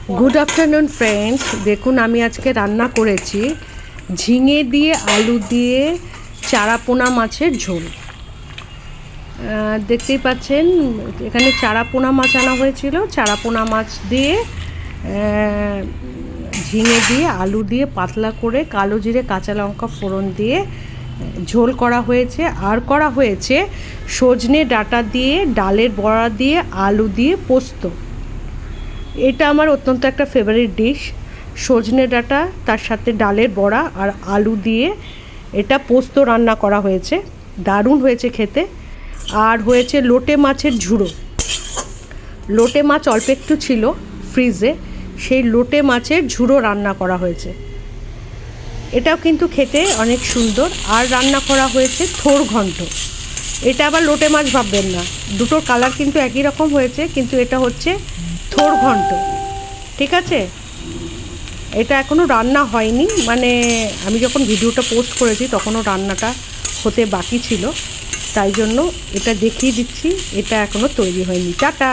Good afternoon friends, দেখুন আমি আজকে রান্না করেছি ঝিঙে দিয়ে আলু দিয়ে চারাপোনা মাছের ঝোল। দেখতেই পাচ্ছেন এখানে চারাপোনা মাছ আনা হয়েছিল। চারাপোনা মাছ দিয়ে ঝিঙে দিয়ে আলু দিয়ে পাতলা করে কালো জিরে কাঁচা লঙ্কা ফোড়ন দিয়ে ঝোল করা হয়েছে। আর করা হয়েছে সজনে ডাঁটা দিয়ে ডালের বড়া দিয়ে আলু দিয়ে পোস্ত। এটা আমার অত্যন্ত একটা ফেভারিট ডিশ। সজনে ডাঁটা তার সাথে ডালের বড়া আর আলু দিয়ে এটা পোস্ত রান্না করা হয়েছে, দারুণ হয়েছে খেতে। আর হয়েছে লোটে মাছের ঝুড়ো। লোটে মাছ অল্প একটু ছিল ফ্রিজে, সেই লোটে মাছের ঝুড়ো রান্না করা হয়েছে। এটাও কিন্তু খেতে অনেক সুন্দর। আর রান্না করা হয়েছে থোর ঘন্ট। এটা আবার লোটে মাছ ভাববেন না, দুটোর কালার কিন্তু একই রকম হয়েছে, কিন্তু এটা হচ্ছে থোর ঘন্ট। ঠিক আছে, এটা এখনও রান্না হয়নি, মানে আমি যখন ভিডিওটা পোস্ট করেছি তখনও রান্নাটা হতে বাকি ছিল, তাই জন্য এটা দেখিয়ে দিচ্ছি। এটা এখনও তৈরি হয়নি। টাটা।